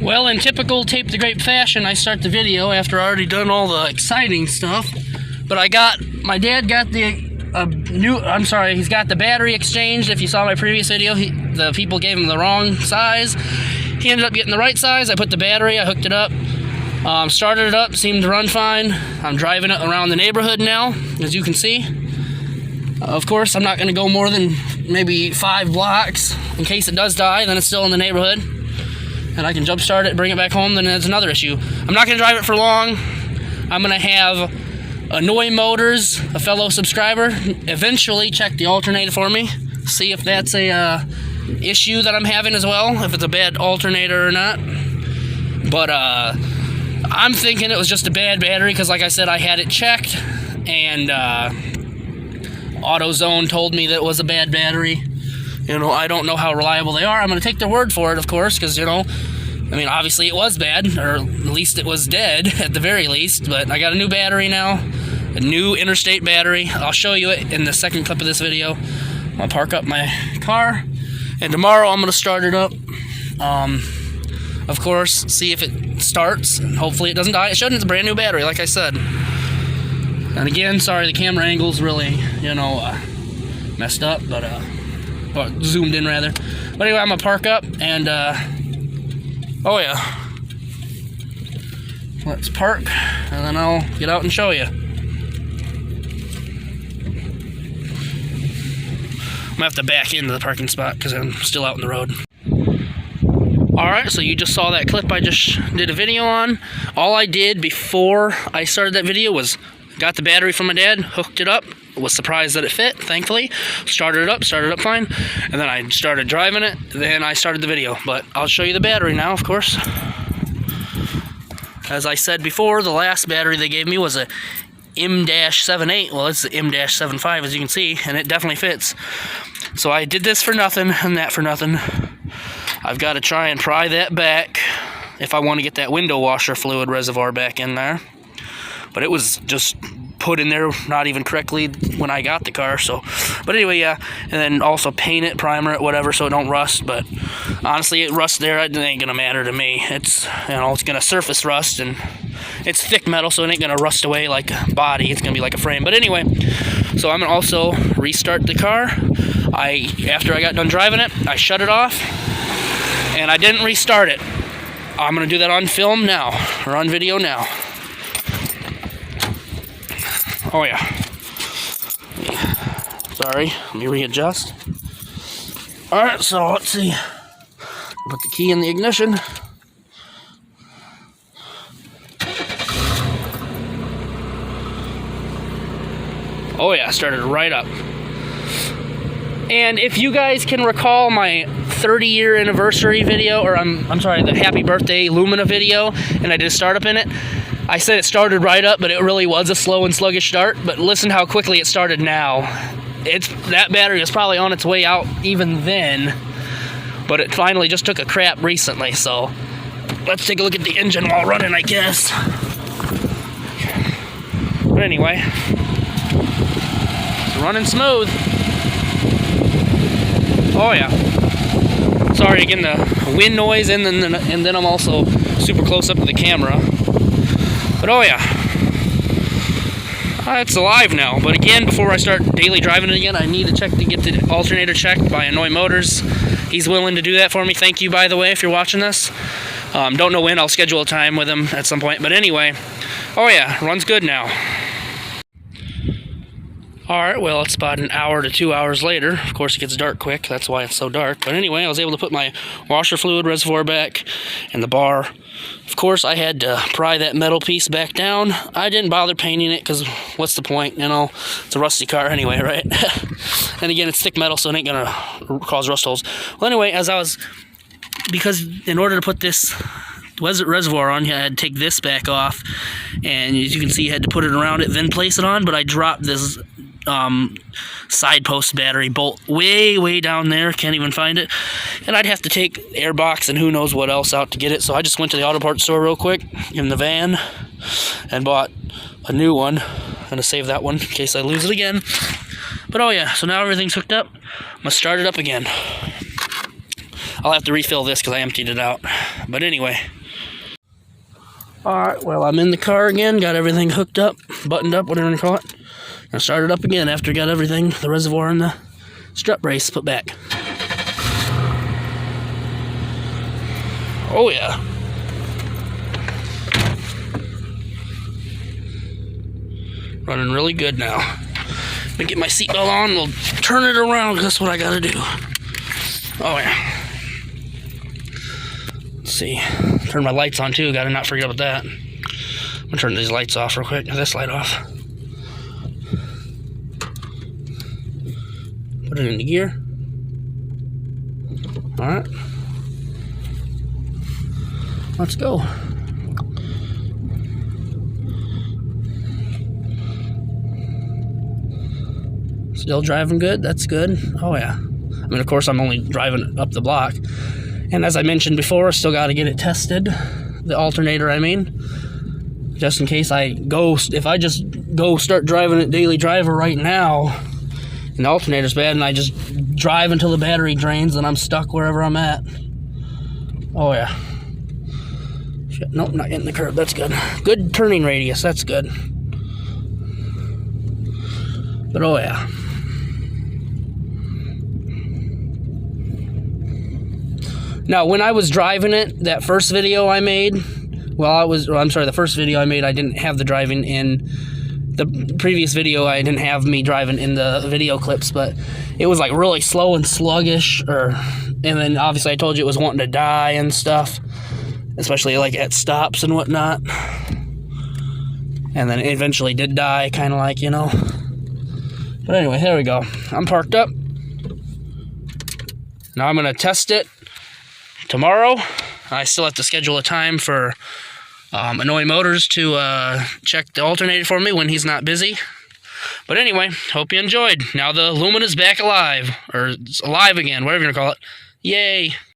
Well, in typical Tape the Grape fashion, I start the video after I already done all the exciting stuff. But my dad got he's got the battery exchanged. If you saw my previous video, the people gave him the wrong size. He ended up getting the right size. I put the battery, I hooked it up, started it up, seemed to run fine. I'm driving it around the neighborhood now, as you can see. Of course, I'm not going to go more than maybe 5 blocks. In case it does die, then it's still in the neighborhood. And I can jump start it, bring it back home, then it's another issue. I'm not going to drive it for long. I'm going to have Annoy Motors, a fellow subscriber, eventually check the alternator for me, see if that's a issue that I'm having as well, if it's a bad alternator or not. But I'm thinking it was just a bad battery, because like I said, I had it checked, and AutoZone told me that it was a bad battery. You know, I don't know how reliable they are. I'm going to take their word for it, of course, because, you know, I mean, obviously it was bad, or at least it was dead, at the very least. But I got a new battery now, a new interstate battery. I'll show you it in the second clip of this video. I'll park up my car, and tomorrow I'm going to start it up. Of course, see if it starts, and hopefully it doesn't die. It shouldn't. It's a brand new battery, like I said. And again, sorry, the camera angle's really, you know, messed up, but zoomed in rather. But anyway, I'm gonna park up and oh yeah, let's park, and then I'll get out and show you. I'm gonna have to back into the parking spot because I'm still out in the road. Alright, so you just saw that clip I just did a video on. All I did before I started that video was got the battery from my dad, hooked it up, was surprised that it fit, thankfully. Started it up fine, and then I started driving it, then I started the video. But I'll show you the battery now, of course. As I said before, the last battery they gave me was a M-78. Well, it's the M-75, as you can see, and it definitely fits. So I did this for nothing, and that for nothing. I've got to try and pry that back if I want to get that window washer fluid reservoir back in there. But it was just put in there not even correctly when I got the car, so. But anyway, yeah, and then also paint it, primer it, whatever, so it don't rust. But honestly, it rusts there, it ain't gonna matter to me. It's, you know, it's gonna surface rust, and it's thick metal, so it ain't gonna rust away like a body. It's gonna be like a frame. But anyway, so I'm gonna also restart the car. After I got done driving it, I shut it off, and I didn't restart it. I'm gonna do that on film now, or on video now. Oh yeah. Sorry, let me readjust. Alright, so let's see. Put the key in the ignition. Oh yeah, started right up. And if you guys can recall my 30-year anniversary video, or I'm sorry, the happy birthday Lumina video, and I did a startup in it, I said it started right up, but it really was a slow and sluggish start. But listen how quickly it started now. That battery was probably on its way out even then, but it finally just took a crap recently. So let's take a look at the engine while running, I guess. But anyway, it's running smooth. Oh yeah. Sorry again, the wind noise, and then I'm also super close up to the camera. But oh yeah, it's alive now. But again, before I start daily driving it again, I need to get the alternator checked by Annoy Motors. He's willing to do that for me. Thank you, by the way, if you're watching this. Don't know when. I'll schedule a time with him at some point. But anyway, oh yeah, runs good now. Alright, well, it's about an hour to 2 hours later. Of course, it gets dark quick. That's why it's so dark. But anyway, I was able to put my washer fluid reservoir back and the bar. Of course, I had to pry that metal piece back down. I didn't bother painting it because what's the point? You know, it's a rusty car anyway, right? And again, it's thick metal, so it ain't going to cause rust holes. Well, anyway, because in order to put this reservoir on, I had to take this back off. And as you can see, I had to put it around it, then place it on. But I dropped this side post battery bolt way down there, can't even find it, and I'd have to take the airbox and who knows what else out to get it. So I just went to the auto parts store real quick in the van and bought a new one. I'm gonna save that one in case I lose it again. But oh yeah, so now everything's hooked up. I'm gonna start it up again. I'll have to refill this because I emptied it out. But anyway. Alright, well, I'm in the car again. Got everything hooked up, buttoned up, whatever you call it. Gonna start it up again after I got everything, the reservoir and the strut brace put back. Oh, yeah. Running really good now. Let me get my seatbelt on. We'll turn it around because that's what I gotta do. Oh, yeah. Let's see. Turn my lights on, too. Gotta not forget about that. I'm gonna turn these lights off real quick. This light off. Put it into gear. Alright. Let's go. Still driving good? That's good. Oh, yeah. I mean, of course, I'm only driving up the block. And as I mentioned before, still got to get it tested. The alternator, I mean. Just in case if I just go start driving it daily driver right now, and the alternator's bad, and I just drive until the battery drains, and I'm stuck wherever I'm at. Oh, yeah. Shit, nope, not getting the curb. That's good. Good turning radius. That's good. But, oh, yeah. Now, when I was driving it, that first video I made, the first video I made, I didn't have the driving in. The previous video, I didn't have me driving in the video clips, but it was like really slow and sluggish, and then obviously I told you it was wanting to die and stuff, especially like at stops and whatnot. And then it eventually did die, kind of like, you know. But anyway, there we go. I'm parked up. Now I'm going to test it tomorrow. I still have to schedule a time for Annoy Motors to check the alternator for me when he's not busy. But anyway, hope you enjoyed. Now the Lumina's back alive, or it's alive again, whatever you want to call it. Yay!